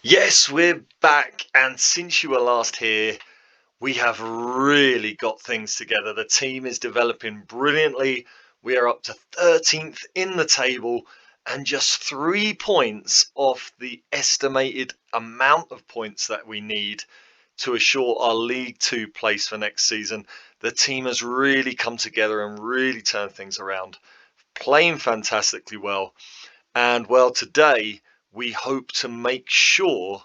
Yes, we're back, and since you were last here, we have really got things together. The team is developing brilliantly. We are up to 13th in the table and just 3 points off the estimated amount of points that we need to assure our League Two place for next season. The team has really come together and really turned things around, playing fantastically well. And well, today we hope to make sure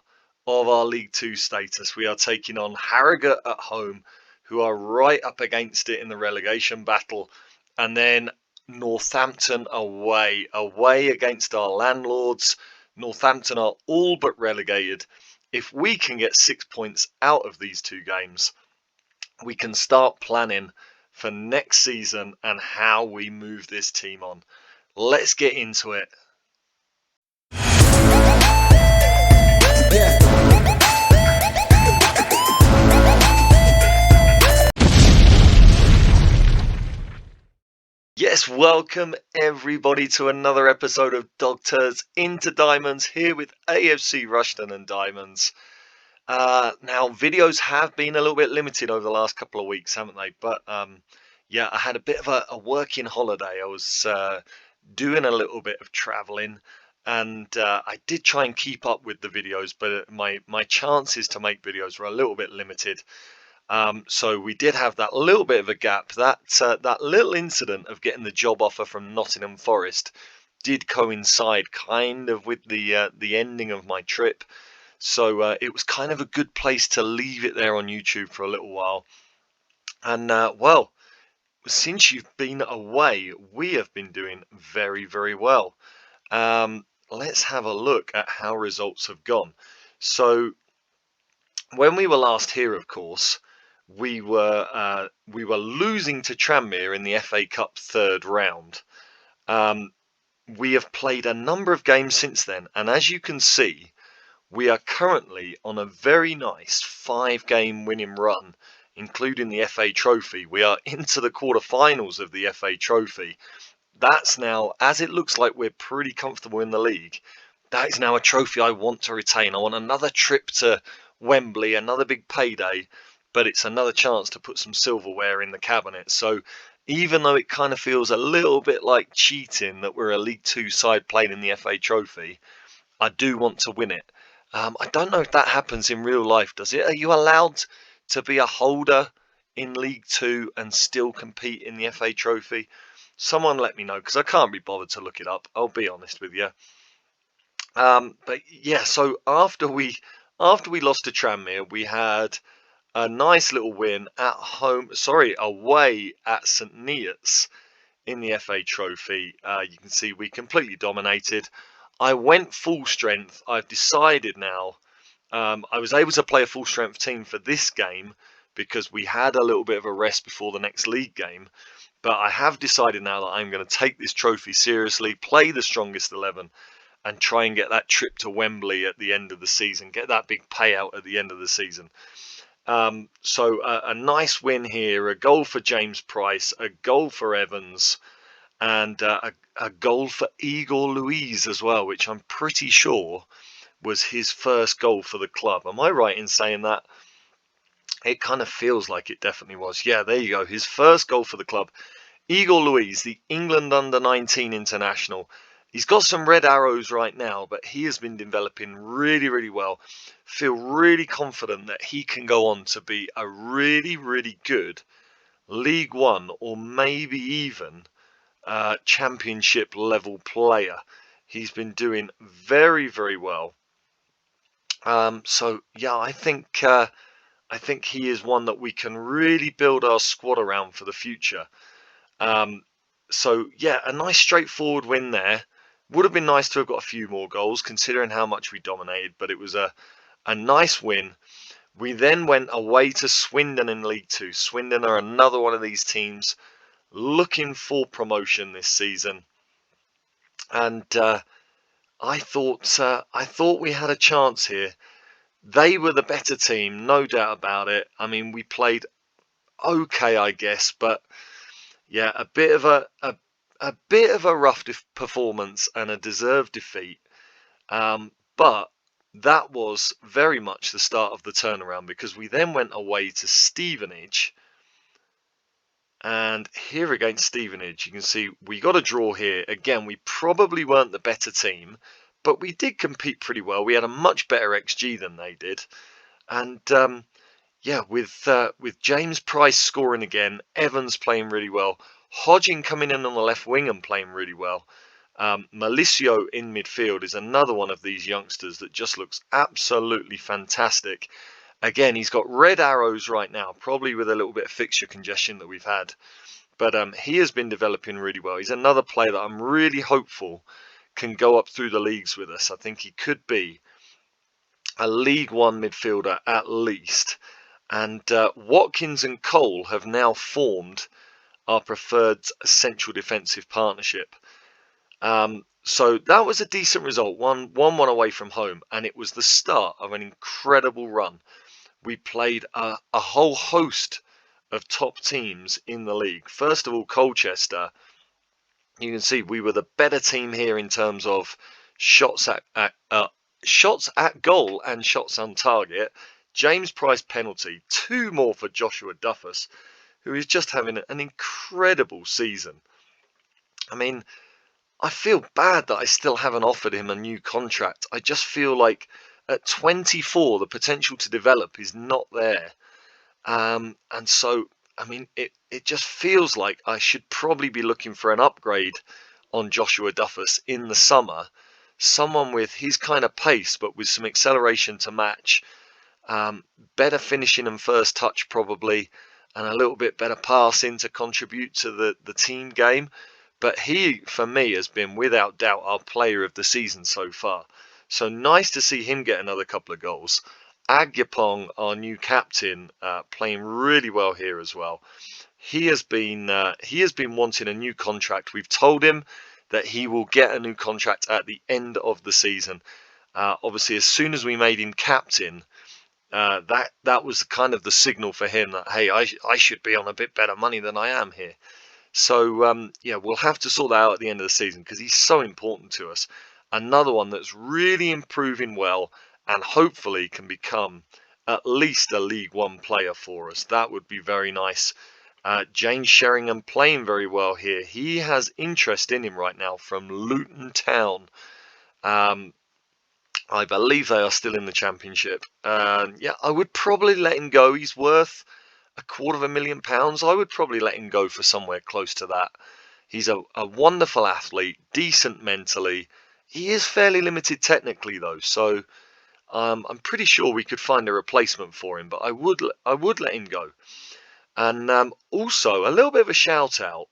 of our League Two status. We are taking on Harrogate at home, who are right up against it in the relegation battle, and then Northampton away against our landlords. Northampton are all but relegated. If we can get 6 points out of these two games, we can start planning for next season and how we move this team on. Let's get into it. Yes, welcome everybody to another episode of Dog Turds into Diamonds here with AFC Rushden and Diamonds. Now, videos have been a little bit limited over the last couple of weeks, haven't they? But yeah, I had a bit of a working holiday. I was doing a little bit of traveling, and I did try and keep up with the videos, but my chances to make videos were a little bit limited. So we did have that little bit of a gap. That little incident of getting the job offer from Nottingham Forest did coincide kind of with the ending of my trip. So it was kind of a good place to leave it there on YouTube for a little while. And well, since you've been away, we have been doing very, very well. Let's have a look at how results have gone. So when we were last here, of course, we were losing to Tranmere in the FA Cup third round. We have played a number of games since then, and as you can see, we are currently on a very nice 5-game winning run, including the FA Trophy. We are into the quarterfinals of the FA Trophy. That's now, as it looks like we're pretty comfortable in the league, that is now a trophy I want to retain. I want another trip to Wembley, another big payday, but it's another chance to put some silverware in the cabinet. So even though it kind of feels a little bit like cheating that we're a League Two side playing in the FA Trophy, I do want to win it. I don't know if that happens in real life, does it? Are you allowed to be a holder in League Two and still compete in the FA Trophy? Someone let me know, because I can't be bothered to look it up. I'll be honest with you. But yeah, so after we lost to Tranmere, we had a nice little win at home. Sorry, away at St Neots in the FA Trophy. You can see we completely dominated. I went full strength. I've decided now. I was able to play a full strength team for this game because we had a little bit of a rest before the next league game. But I have decided now that I'm going to take this trophy seriously, play the strongest 11, and try and get that trip to Wembley at the end of the season, get that big payout at the end of the season. So a nice win here, a goal for James Price, a goal for Evans, and a goal for Igor Luiz as well, which I'm pretty sure was his first goal for the club. Am I right in saying that? It kind of feels like it definitely was. Yeah, there you go. His first goal for the club. Igor Luiz, the England under-19 international. He's got some red arrows right now, but he has been developing really, really well. Feel really confident that he can go on to be a really, really good League One or maybe even Championship level player. He's been doing very, very well. So yeah, I think he is one that we can really build our squad around for the future. So yeah, a nice straightforward win there. Would have been nice to have got a few more goals considering how much we dominated, but it was a nice win. We then went away to Swindon in League Two. Swindon are another one of these teams looking for promotion this season, and I thought we had a chance here. They were the better team, no doubt about it. I mean, we played okay, I guess, but yeah, a bit of a rough performance and a deserved defeat. But that was very much the start of the turnaround, because we then went away to Stevenage. And here against Stevenage, you can see we got a draw here. Again, we probably weren't the better team, but we did compete pretty well. We had a much better XG than they did. And yeah, with James Price scoring again, Evans playing really well, Hodgin coming in on the left wing and playing really well. Malicio in midfield is another one of these youngsters that just looks absolutely fantastic. Again, he's got red arrows right now, probably with a little bit of fixture congestion that we've had. But he has been developing really well. He's another player that I'm really hopeful can go up through the leagues with us. I think he could be a League One midfielder at least. And Watkins and Cole have now formed our preferred central defensive partnership. So that was a decent result, 1-1 away from home, and it was the start of an incredible run. We played a whole host of top teams in the league. First of all, Colchester. You can see we were the better team here in terms of shots at goal and shots on target. James Price penalty, 2 more for Joshua Duffus, who is just having an incredible season. I mean, I feel bad that I still haven't offered him a new contract. I just feel like at 24, the potential to develop is not there. And so, I mean, it just feels like I should probably be looking for an upgrade on Joshua Duffus in the summer. Someone with his kind of pace, but with some acceleration to match. Better finishing and first touch probably, and a little bit better passing to contribute to the team game. But he, for me, has been without doubt our player of the season so far. So nice to see him get another couple of goals. Agyapong, our new captain, playing really well here as well. He has been wanting a new contract. We've told him that he will get a new contract at the end of the season. Obviously, as soon as we made him captain, that was kind of the signal for him that, hey, I should be on a bit better money than I am here. So yeah, we'll have to sort that out at the end of the season, because he's so important to us. Another one that's really improving well, and hopefully can become at least a League One player for us. That would be very nice. James Sheringham playing very well here. He has interest in him right now from Luton Town. I believe they are still in the Championship. Yeah, I would probably let him go. He's worth £250,000. I would probably let him go for somewhere close to that. He's a wonderful athlete, decent mentally. He is fairly limited technically though, so I'm pretty sure we could find a replacement for him. But I would let him go. And also a little bit of a shout out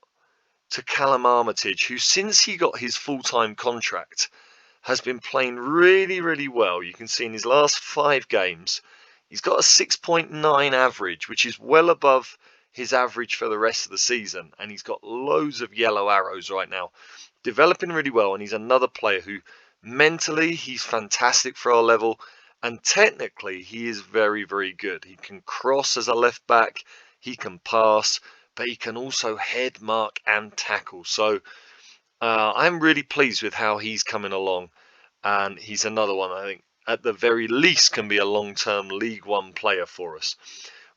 to Callum Armitage, who since he got his full-time contract has been playing really, really well. You can see in his last 5 games, he's got a 6.9 average, which is well above his average for the rest of the season. And he's got loads of yellow arrows right now. Developing really well, and he's another player who mentally, he's fantastic for our level. And technically, he is very, very good. He can cross as a left back. He can pass, but he can also head, mark, and tackle. So I'm really pleased with how he's coming along. And he's another one, I think, at the very least can be a long-term League One player for us.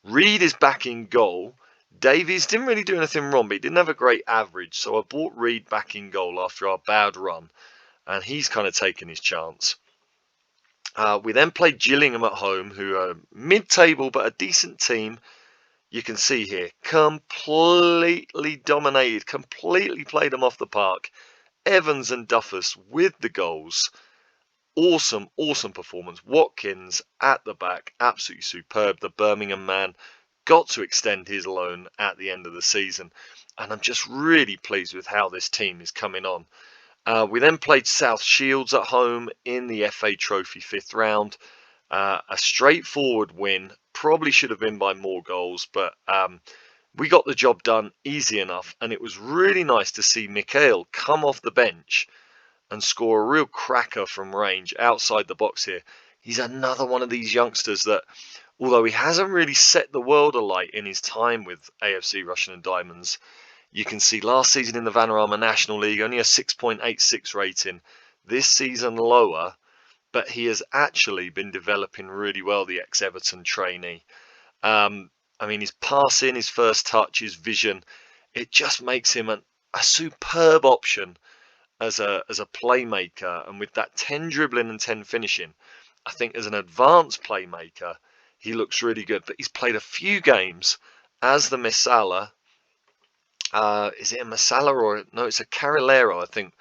Reed is back in goal. Davies didn't really do anything wrong, but he didn't have a great average. So I brought Reed back in goal after our bad run. And he's kind of taken his chance. We then played Gillingham at home, who are mid-table but a decent team. You can see here, completely dominated, completely played them off the park. Evans and Duffus with the goals. Awesome, awesome performance. Watkins at the back, absolutely superb. The Birmingham man got to extend his loan at the end of the season. And I'm just really pleased with how this team is coming on. We then played South Shields at home in the FA Trophy 5th round. A straightforward win. Probably should have been by more goals, but we got the job done easy enough. And it was really nice to see Mikhail come off the bench and score a real cracker from range outside the box here. He's another one of these youngsters that, although he hasn't really set the world alight in his time with AFC Rushden and Diamonds, you can see last season in the Vanarama National League, only a 6.86 rating. This season lower, but he has actually been developing really well, the ex-Everton trainee. I mean, his passing, his first touch, his vision, it just makes him a superb option as a playmaker. And with that 10 dribbling and 10 finishing, I think as an advanced playmaker, he looks really good. But he's played a few games as the Messala. Is it a Messala or no? It's a Carrilero, I think.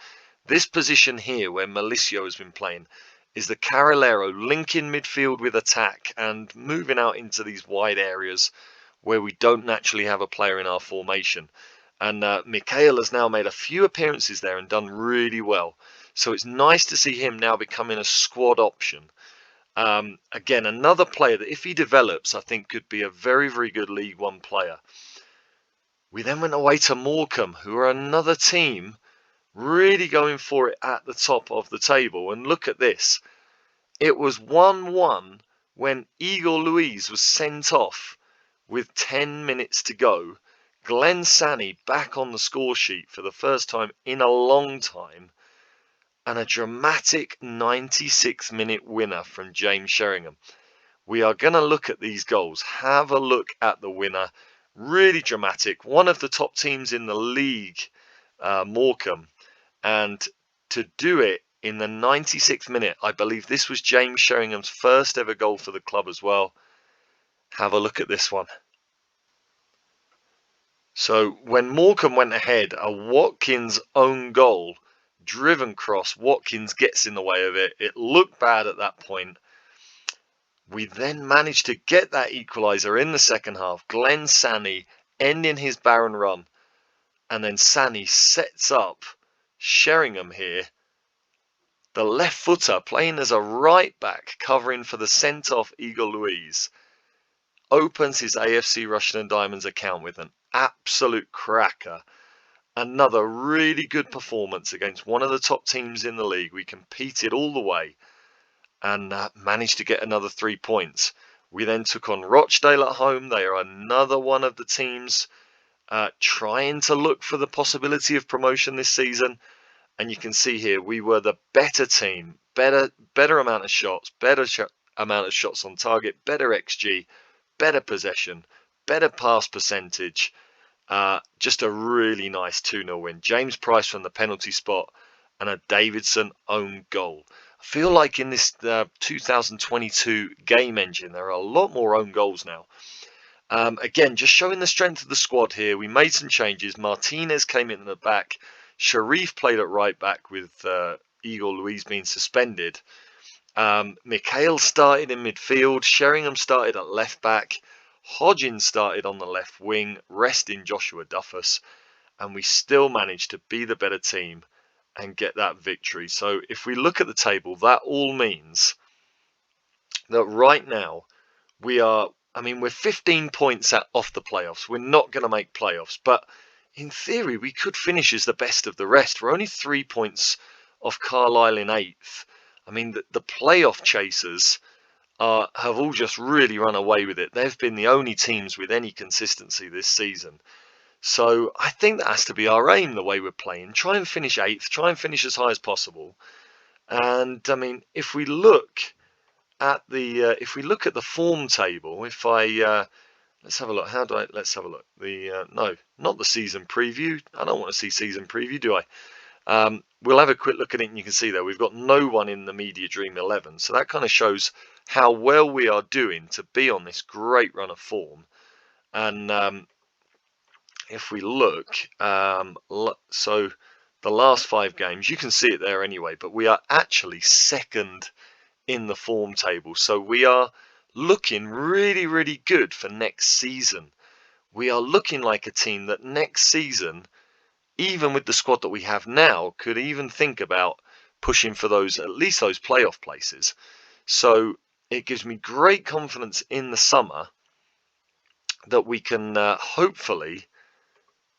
This position here, where Malicio has been playing, is the Carrilero linking midfield with attack and moving out into these wide areas where we don't naturally have a player in our formation. And Mikhail has now made a few appearances there and done really well. So it's nice to see him now becoming a squad option. Again, another player that if he develops, I think could be a very, very good League One player. We then went away to Morecambe, who are another team really going for it at the top of the table. And look at this. It was 1-1 when Igor Luiz was sent off with 10 minutes to go. Glenn Sanney back on the score sheet for the first time in a long time. And a dramatic 96-minute winner from James Sheringham. We are going to look at these goals. Have a look at the winner. Really dramatic. One of the top teams in the league, Morecambe. And to do it in the 96th minute, I believe this was James Sheringham's first ever goal for the club as well. Have a look at this one. So when Morecambe went ahead, a Watkins own goal, driven cross, Watkins gets in the way of it. It looked bad at that point. We then managed to get that equaliser in the second half. Glenn Sanney ending his barren run. And then Sanney sets up Sheringham here. The left footer playing as a right back, covering for the sent-off Igor Luiz, opens his AFC Rushden Diamonds account with an absolute cracker. Another really good performance against one of the top teams in the league. We competed all the way and managed to get another 3 points. We then took on Rochdale at home. They are another one of the teams trying to look for the possibility of promotion this season. And you can see here, we were the better team, better amount of shots, amount of shots on target, better XG, better possession, better pass percentage. Just a really nice 2-0 win. James Price from the penalty spot and a Davidson own goal. I feel like in this 2022 game engine, there are a lot more own goals now. Again, just showing the strength of the squad here. We made some changes. Martinez came in the back. Sharif played at right back with Igor Luiz being suspended. Mikhail started in midfield. Sheringham started at left back. Hodgins started on the left wing, resting Joshua Duffus. And we still managed to be the better team and get that victory. So if we look at the table, that all means that right now we're 15 points off the playoffs. We're not going to make playoffs, but in theory, we could finish as the best of the rest. We're only 3 points off Carlisle in 8th. I mean, the playoff chasers have all just really run away with it. They've been the only teams with any consistency this season. So I think that has to be our aim, the way we're playing. Try and finish 8th. Try and finish as high as possible. And, I mean, if we look at the form table, let's have a look. Let's have a look. No, not the season preview. I don't want to see season preview, do I? We'll have a quick look at it, and you can see there we've got no one in the Media Dream 11. So that kind of shows how well we are doing to be on this great run of form. And if we look, so the last 5 games, you can see it there anyway, but we are actually second in the form table. So we are looking really, really good for next season. We are looking like a team that next season, even with the squad that we have now, could even think about pushing for at least those playoff places. So it gives me great confidence in the summer that we can hopefully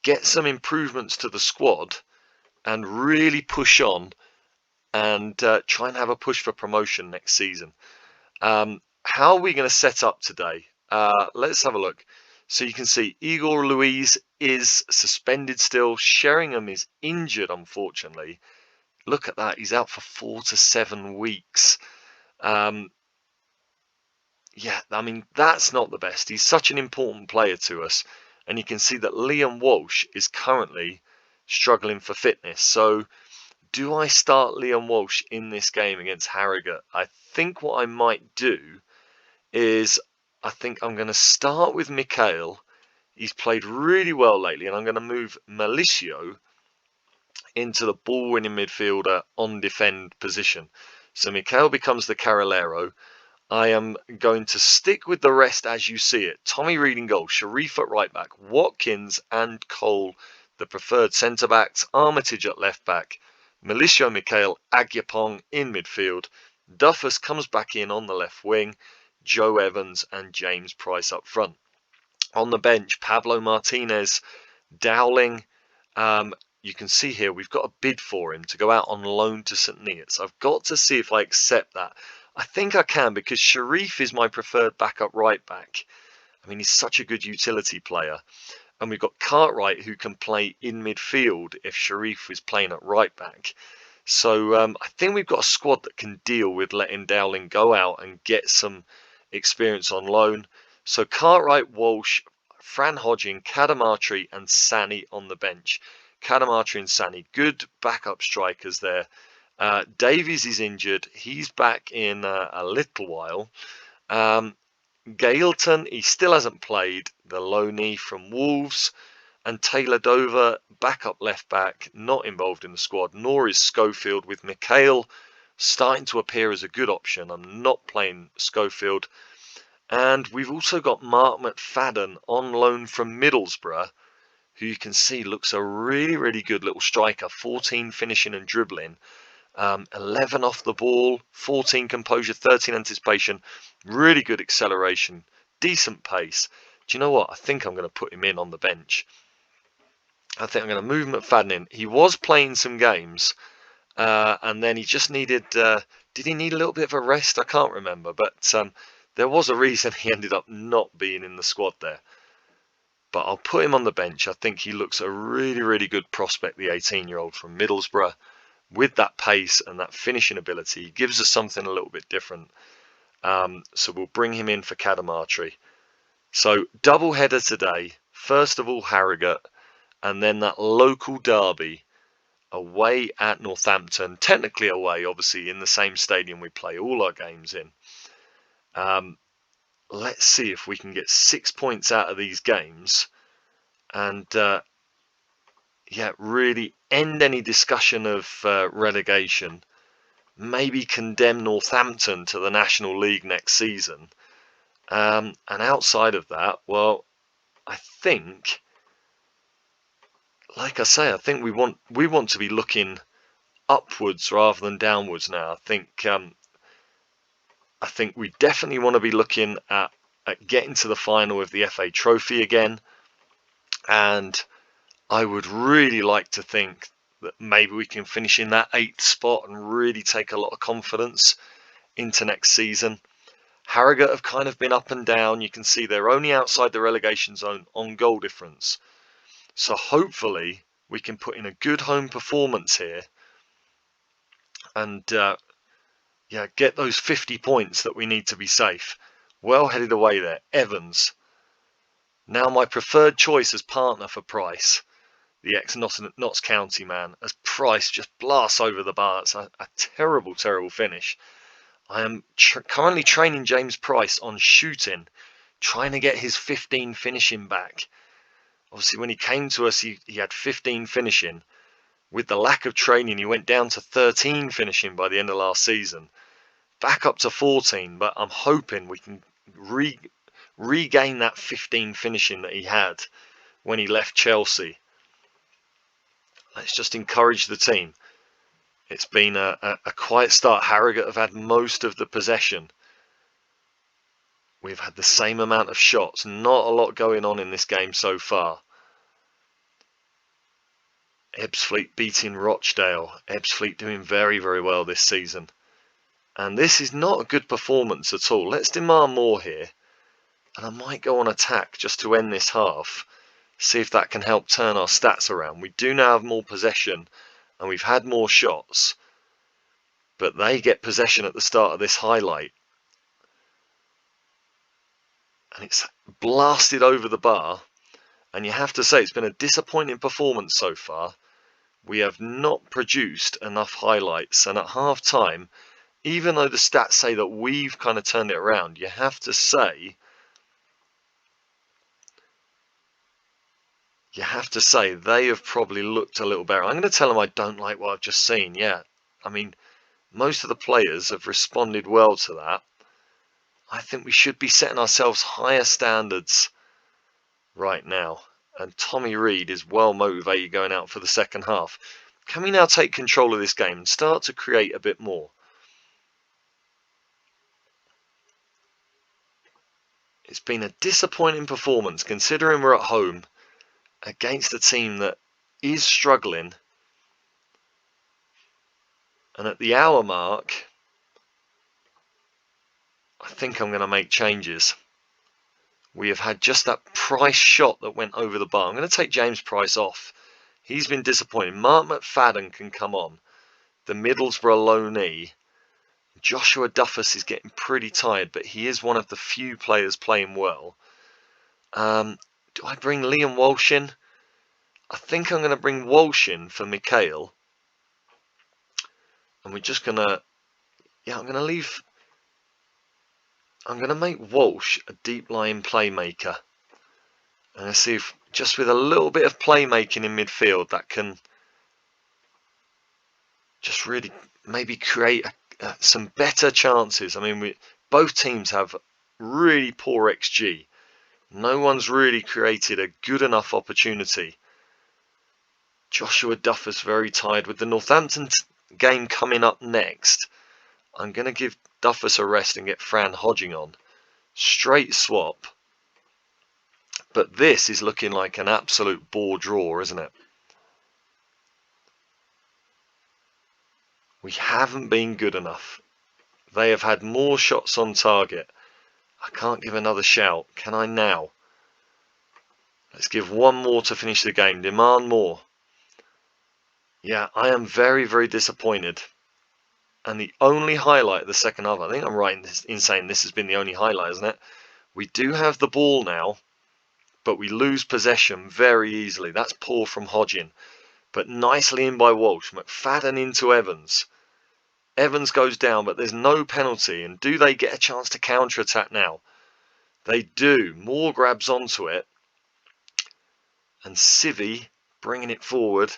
get some improvements to the squad and really push on and try and have a push for promotion next season. How are we going to set up today? Let's have a look. So you can see Igor Luiz is suspended still. Sheringham is injured, unfortunately. Look at that. He's out for 4 to 7 weeks. Yeah, I mean, that's not the best. He's such an important player to us. And you can see that Liam Walsh is currently struggling for fitness. So do I start Liam Walsh in this game against Harrogate? I think what I might do is I think I'm going to start with Mikhail. He's played really well lately, and I'm going to move Malicio into the ball-winning midfielder on defend position. So Mikhail becomes the Carrilero. I am going to stick with the rest as you see it. Tommy Reed in goal, Sharif at right back, Watkins and Cole the preferred centre backs, Armitage at left back, Milicio Mikhail Agyapong in midfield, Duffus comes back in on the left wing, Joe Evans and James Price up front. On the bench, Pablo Martinez, Dowling. You can see here we've got a bid for him to go out on loan to St Neots. I've got to see if I accept that. I think I can, because Sharif is my preferred backup right back. I mean, he's such a good utility player. And we've got Cartwright, who can play in midfield if Sharif is playing at right back. So I think we've got a squad that can deal with letting Dowling go out and get some experience on loan. So Cartwright, Walsh, Fran Hodgin, Kadamatri and Sani on the bench. Kadamatri and Sani, good backup strikers there. Davies is injured. He's back in a little while. Gailton, he still hasn't played, the loanee from Wolves. And Taylor Dover, backup left back, not involved in the squad, nor is Schofield, with Mikhail starting to appear as a good option. I'm not playing Schofield. And we've also got Mark McFadden on loan from Middlesbrough, who you can see looks a really, really good little striker. 14 finishing and dribbling, 11 off the ball, 14 composure, 13 anticipation, really good acceleration, decent pace. Do you know what? I think I'm going to put him in on the bench. I think I'm going to move McFadden in. He was playing some games, and then he just needed... did he need a little bit of a rest? I can't remember, but there was a reason he ended up not being in the squad there. But I'll put him on the bench. I think he looks a really, really good prospect, the 18-year-old from Middlesbrough. With that pace and that finishing ability, he gives us something a little bit different. So we'll bring him in for Kadamatri. So double header today. First of all, Harrogate, and then that local derby away at Northampton. Technically away, obviously, in the same stadium we play all our games in. Let's see if we can get 6 points out of these games and really end any discussion of relegation. Maybe condemn Northampton to the National League next season. And outside of that, well, I think, like I say, I think we want to be looking upwards rather than downwards now. I think we definitely want to be looking at getting to the final of the FA Trophy again. And I would really like to think that maybe we can finish in that 8th spot and really take a lot of confidence into next season. Harrogate have kind of been up and down. You can see they're only outside the relegation zone on goal difference. So hopefully we can put in a good home performance here and get those 50 points that we need to be safe. Well headed away there. Evans. Now my preferred choice as partner for Price, the ex-Notts County man, as Price just blasts over the bar. It's a terrible, terrible finish. I am currently training James Price on shooting, trying to get his 15 finishing back. Obviously, when he came to us, he had 15 finishing. With the lack of training, he went down to 13 finishing by the end of last season. Back up to 14, but I'm hoping we can regain that 15 finishing that he had when he left Chelsea. Let's just encourage the team. It's been a quiet start. Harrogate have had most of the possession. We've had the same amount of shots. Not a lot going on in this game so far. Ebbsfleet beating Rochdale. Ebbsfleet doing very, very well this season. And this is not a good performance at all. Let's demand more here. And I might go on attack just to end this half. See if that can help turn our stats around. We do now have more possession and we've had more shots. but they get possession at the start of this highlight. And it's blasted over the bar. And you have to say it's been a disappointing performance so far. We have not produced enough highlights. And at half time, even though the stats say that we've kind of turned it around, you have to say they have probably looked a little better. I'm going to tell them I don't like what I've just seen. Yeah, I mean, most of the players have responded well to that. I think we should be setting ourselves higher standards right now. And Tommy Reid is well motivated going out for the second half. Can we now take control of this game and start to create a bit more? It's been a disappointing performance considering we're at home against a team that is struggling. And at the hour mark, I think I'm going to make changes. We have had just that Price shot that went over the bar. I'm going to take James Price off. He's been disappointing. Mark McFadden can come on. The Middlesbrough loanee. Joshua Duffus is getting pretty tired, but he is one of the few players playing well. Do I bring Liam Walsh in? I think I'm going to bring Walsh in for Mikhail. And we're just going to... Yeah, I'm going to make Walsh a deep-lying playmaker. I'm going to see if, just with a little bit of playmaking in midfield, that can just really maybe create some better chances. I mean, both teams have really poor XG. No one's really created a good enough opportunity. Joshua Duffus very tired. With the Northampton game coming up next, I'm going to give Duffus a rest and get Fran Hodging on. Straight swap. But this is looking like an absolute bore draw, isn't it? We haven't been good enough. They have had more shots on target. I can't give another shout. Can I now? Let's give one more to finish the game. Demand more. Yeah, I am very, very disappointed. And the only highlight of the second half, I think I'm right in saying this has been the only highlight, isn't it? We do have the ball now, but we lose possession very easily. That's poor from Hodgin. But nicely in by Walsh. McFadden into Evans. Evans goes down, but there's no penalty. And do they get a chance to counter-attack now? They do. Moore grabs onto it. And Civi bringing it forward.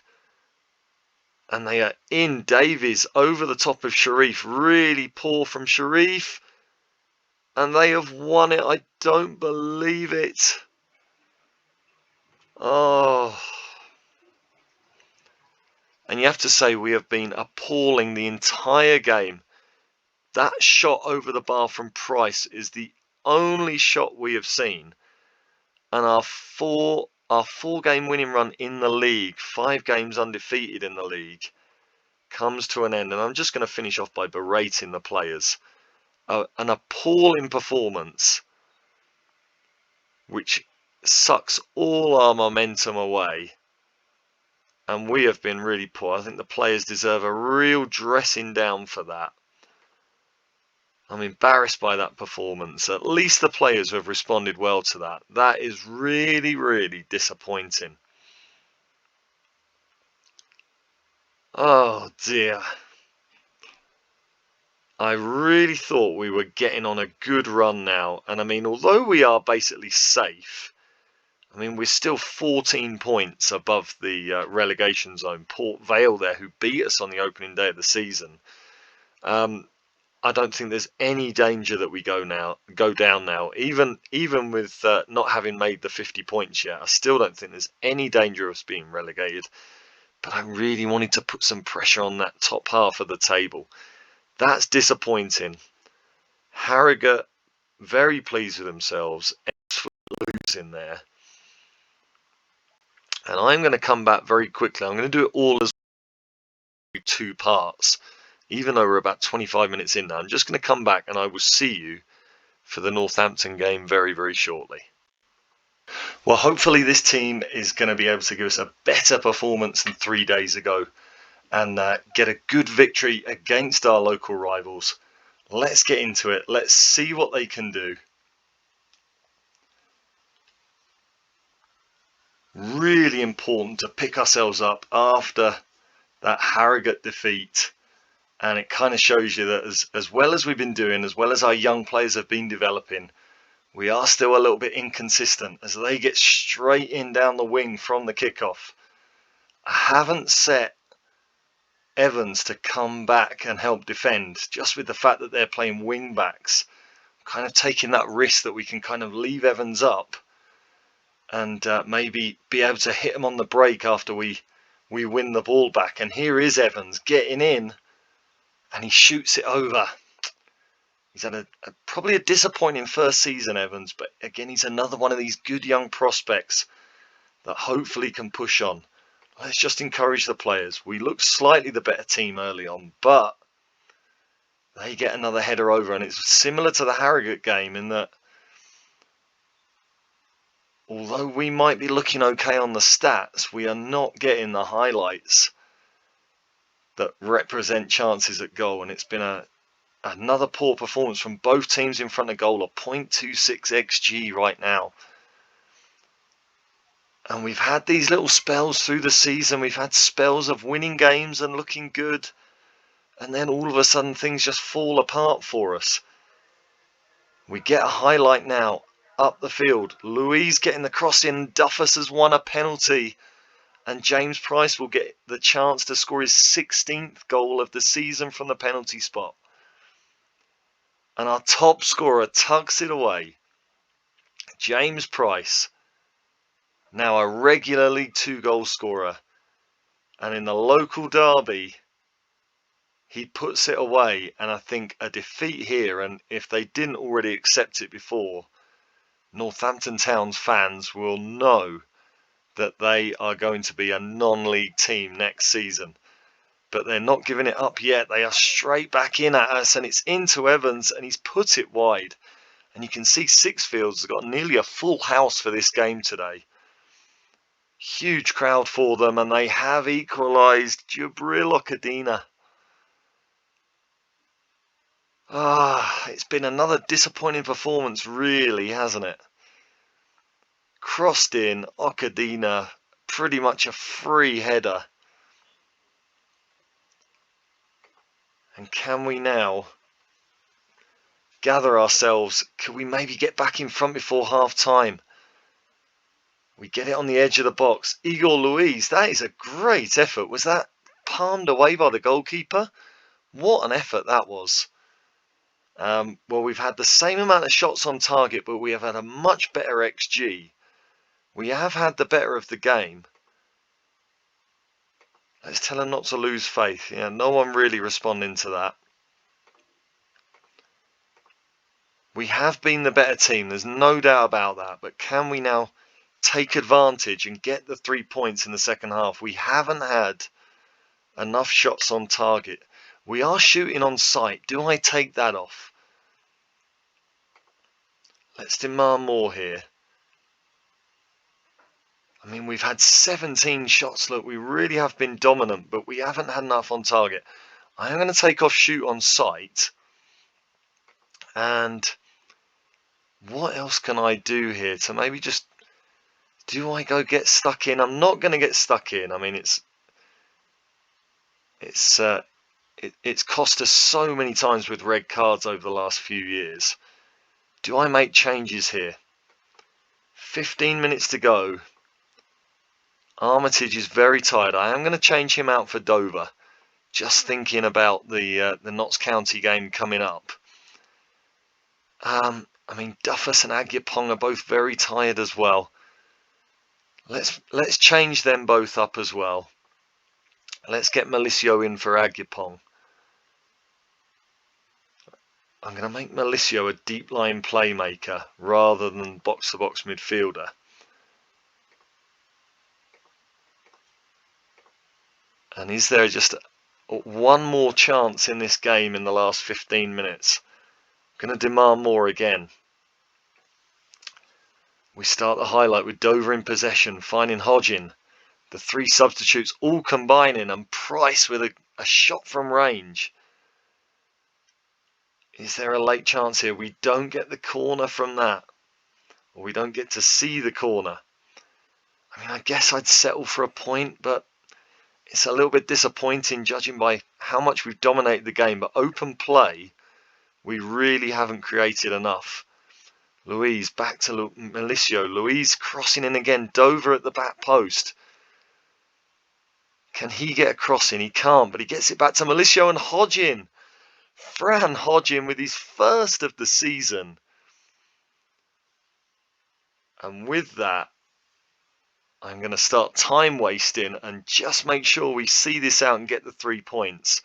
And they are in. Davies over the top of Sharif. Really poor from Sharif. And they have won it. I don't believe it. Oh. And you have to say we have been appalling the entire game. That shot over the bar from Price is the only shot we have seen. And our four-game winning run in the league, 5 games undefeated in the league, comes to an end. And I'm just going to finish off by berating the players. An appalling performance, which sucks all our momentum away. And we have been really poor. I think the players deserve a real dressing down for that. I'm embarrassed by that performance. At least the players have responded well to that. That is really, really disappointing. Oh dear. I really thought we were getting on a good run now. And I mean, although we are basically safe, I mean, we're still 14 points above the relegation zone. Port Vale there, who beat us on the opening day of the season. I don't think there's any danger that we go down now. Even with not having made the 50 points yet, I still don't think there's any danger of us being relegated. But I really wanted to put some pressure on that top half of the table. That's disappointing. Harrogate, very pleased with themselves. Losing there. And I'm going to come back very quickly. I'm going to do it all as 2 parts. Even though we're about 25 minutes in now, I'm just going to come back and I will see you for the Northampton game very, very shortly. Well, hopefully this team is going to be able to give us a better performance than 3 days ago. and get a good victory against our local rivals. Let's get into it. Let's see what they can do. Really important to pick ourselves up after that Harrogate defeat. And it kind of shows you that as well as we've been doing, as well as our young players have been developing, we are still a little bit inconsistent as they get straight in down the wing from the kickoff. I haven't set Evans to come back and help defend, just with the fact that they're playing wing backs. Kind of taking that risk that we can kind of leave Evans up and maybe be able to hit him on the break after we win the ball back. And here is Evans getting in, and he shoots it over. He's had probably a disappointing first season, Evans, but again, he's another one of these good young prospects that hopefully can push on. Let's just encourage the players. We look slightly the better team early on, but they get another header over, and it's similar to the Harrogate game in that although we might be looking okay on the stats, we are not getting the highlights that represent chances at goal, and it's been another poor performance from both teams in front of goal, a 0.26 XG right now. And we've had these little spells through the season. We've had spells of winning games and looking good, and then all of a sudden things just fall apart for us. We get a highlight now up the field. Louise getting the cross in. Duffus has won a penalty, and James Price will get the chance to score his 16th goal of the season from the penalty spot. And our top scorer tucks it away. James Price, now a regular League 2 goal scorer. And in the local derby, he puts it away. And I think a defeat here, and if they didn't already accept it before, Northampton Town's fans will know that they are going to be a non-league team next season. But they're not giving it up yet. They are straight back in at us, and it's into Evans, and he's put it wide. And you can see Sixfields has got nearly a full house for this game today. Huge crowd for them, and they have equalised. Jabril Okadina. It's been another disappointing performance, really, hasn't it? Crossed in, Okadina, pretty much a free header. And can we now gather ourselves? Can we maybe get back in front before half time? We get it on the edge of the box. Igor Luiz, that is a great effort. Was that palmed away by the goalkeeper? What an effort that was. Well, we've had the same amount of shots on target, but we have had a much better XG. We have had the better of the game. Let's tell them not to lose faith. Yeah, no one really responding to that. We have been the better team. There's no doubt about that. But can we now take advantage and get the 3 points in the second half? We haven't had enough shots on target. We are shooting on sight. Do I take that off? Let's demand more here. I mean, we've had 17 shots. Look, we really have been dominant, but we haven't had enough on target. I am going to take off shoot on sight. And what else can I do here to maybe just... Do I go get stuck in? I'm not going to get stuck in. I mean, it's cost us so many times with red cards over the last few years. Do I make changes here? 15 minutes to go. Armitage is very tired. I am going to change him out for Dover. Just thinking about the Notts County game coming up. I mean, Duffus and Agyapong are both very tired as well. Let's change them both up as well. Let's get Malicio in for Agyapong. I'm going to make Malicio a deep line playmaker rather than box-to-box midfielder. And is there just one more chance in this game in the last 15 minutes? I'm going to demand more again. We start the highlight with Dover in possession, finding Hodgin. The 3 substitutes all combining, and Price with a shot from range. Is there a late chance here? We don't get the corner from that, or we don't get to see the corner. I mean, I guess I'd settle for a point, but it's a little bit disappointing judging by how much we've dominated the game. But open play, we really haven't created enough. Louise back to Milicio. Louise crossing in again. Dover at the back post. Can he get a cross in? He can't, but he gets it back to Milicio and Hodgin. Fran Hodgin with his first of the season. And with that, I'm going to start time wasting and just make sure we see this out and get the 3 points.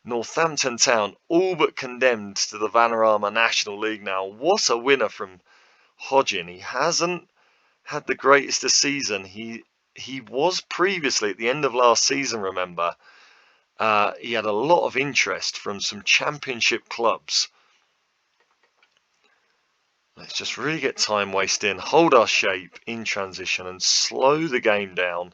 Northampton Town all but condemned to the Vanarama National League now. What a winner from Hodgin. He hasn't had the greatest of season. He was previously at the end of last season, remember. He had a lot of interest from some championship clubs. Let's just really get time wasting, hold our shape in transition and slow the game down.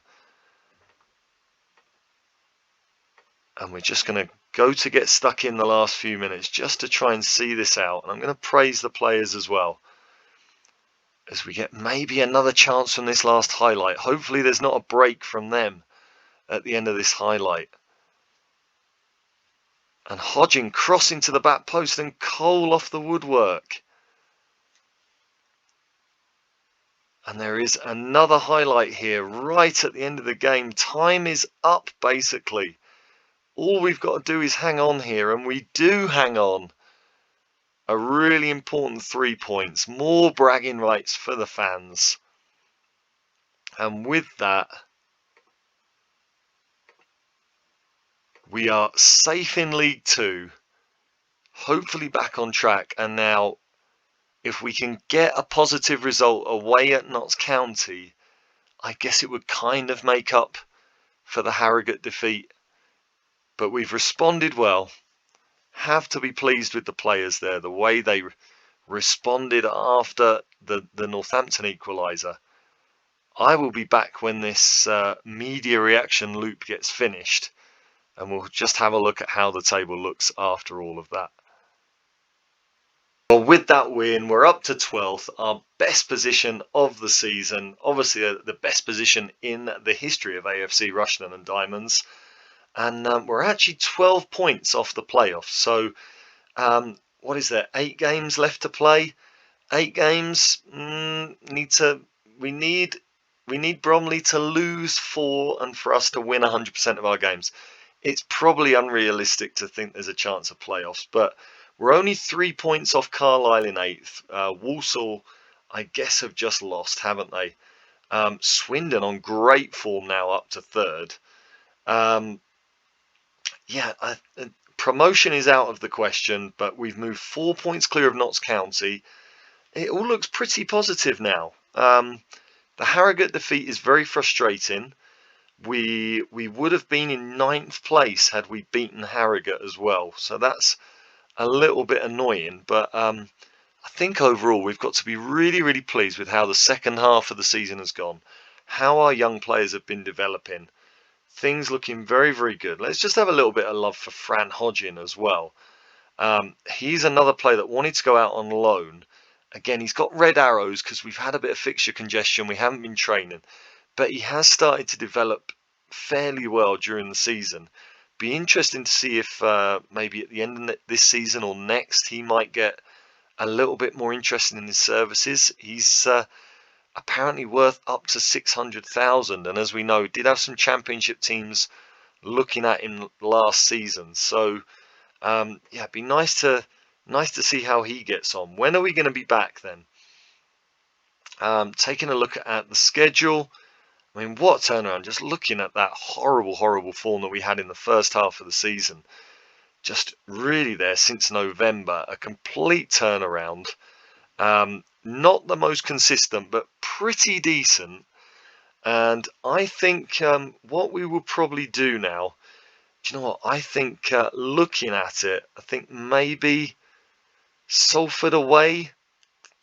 And we're just going to go to get stuck in the last few minutes just to try and see this out. And I'm going to praise the players as well, as we get maybe another chance from this last highlight. Hopefully there's not a break from them at the end of this highlight. And Hodgin crossing to the back post and Cole off the woodwork. And there is another highlight here right at the end of the game. Time is up, basically. All we've got to do is hang on here, and we do hang on. A really important 3 points. More bragging rights for the fans. And with that, we are safe in League 2. Hopefully back on track. And now, if we can get a positive result away at Notts County, I guess it would kind of make up for the Harrogate defeat. But we've responded well. Have to be pleased with the players there, the way they responded after the Northampton equaliser. I will be back when this media reaction loop gets finished, and we'll just have a look at how the table looks after all of that. Well, with that win, we're up to 12th, our best position of the season. Obviously, the best position in the history of AFC Rushden and Diamonds. And we're actually 12 points off the playoffs. So, what is there? 8 games left to play. 8 games. We need Bromley to lose 4 and for us to win 100% of our games. It's probably unrealistic to think there's a chance of playoffs, but we're only 3 points off Carlisle in 8th. Walsall, I guess, have just lost, haven't they? Swindon on great form now, up to 3rd. Promotion is out of the question, but we've moved 4 points clear of Notts County. It all looks pretty positive now. The Harrogate defeat is very frustrating. We would have been in 9th place had we beaten Harrogate as well. So that's a little bit annoying. But I think overall we've got to be really, really pleased with how the second half of the season has gone. How our young players have been developing. Things looking very, very good. Let's just have a little bit of love for Fran Hodgin as well. He's another player that wanted to go out on loan. Again, he's got red arrows because we've had a bit of fixture congestion. We haven't been training. But he has started to develop fairly well during the season. Be interesting to see if maybe at the end of this season or next, he might get a little bit more interested in his services. He's apparently worth up to 600,000, and as we know, did have some championship teams looking at him last season. So it'd be nice to see how he gets on. When are we going to be back then? Taking a look at the schedule, I mean, what turnaround. Just looking at that horrible form that we had in the first half of the season, just really there since November, a complete turnaround. Not the most consistent, but pretty decent. And I think what we will probably do now, do you know what? I think looking at it, I think maybe Salford away,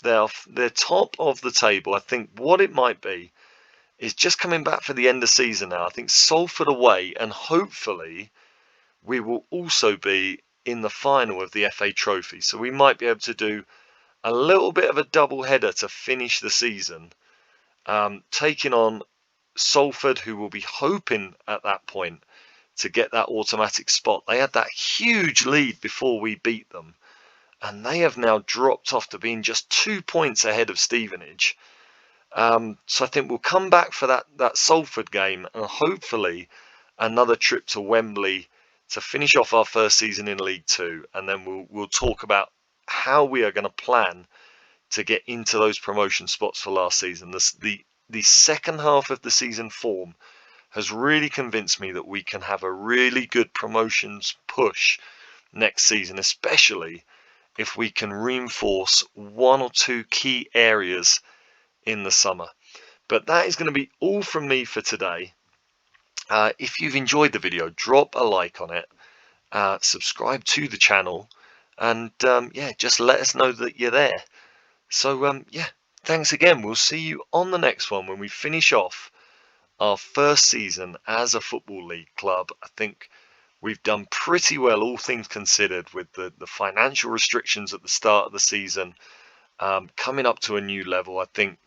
they're top of the table. I think what it might be is just coming back for the end of season now. I think Salford away, and hopefully we will also be in the final of the FA Trophy. So we might be able to do a little bit of a double header to finish the season, taking on Salford, who will be hoping at that point to get that automatic spot. They had that huge lead before we beat them, and they have now dropped off to being just 2 points ahead of Stevenage. So I think we'll come back for that Salford game, and hopefully another trip to Wembley to finish off our first season in League Two, and then we'll talk about how we are going to plan to get into those promotion spots for last season. The second half of the season form has really convinced me that we can have a really good promotions push next season, especially if we can reinforce one or two key areas in the summer. But that is going to be all from me for today. If you've enjoyed the video, drop a like on it, subscribe to the channel, and yeah, just let us know that you're there. So yeah, thanks again. We'll see you on the next one when we finish off our first season as a Football League club. I think we've done pretty well, all things considered, with the financial restrictions at the start of the season, coming up to a new level. I think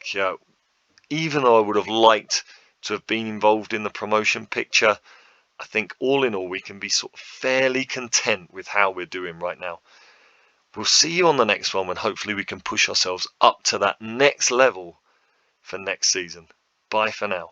even though I would have liked to have been involved in the promotion picture, I think all in all we can be sort of fairly content with how we're doing right now. We'll see you on the next one when hopefully we can push ourselves up to that next level for next season. Bye for now.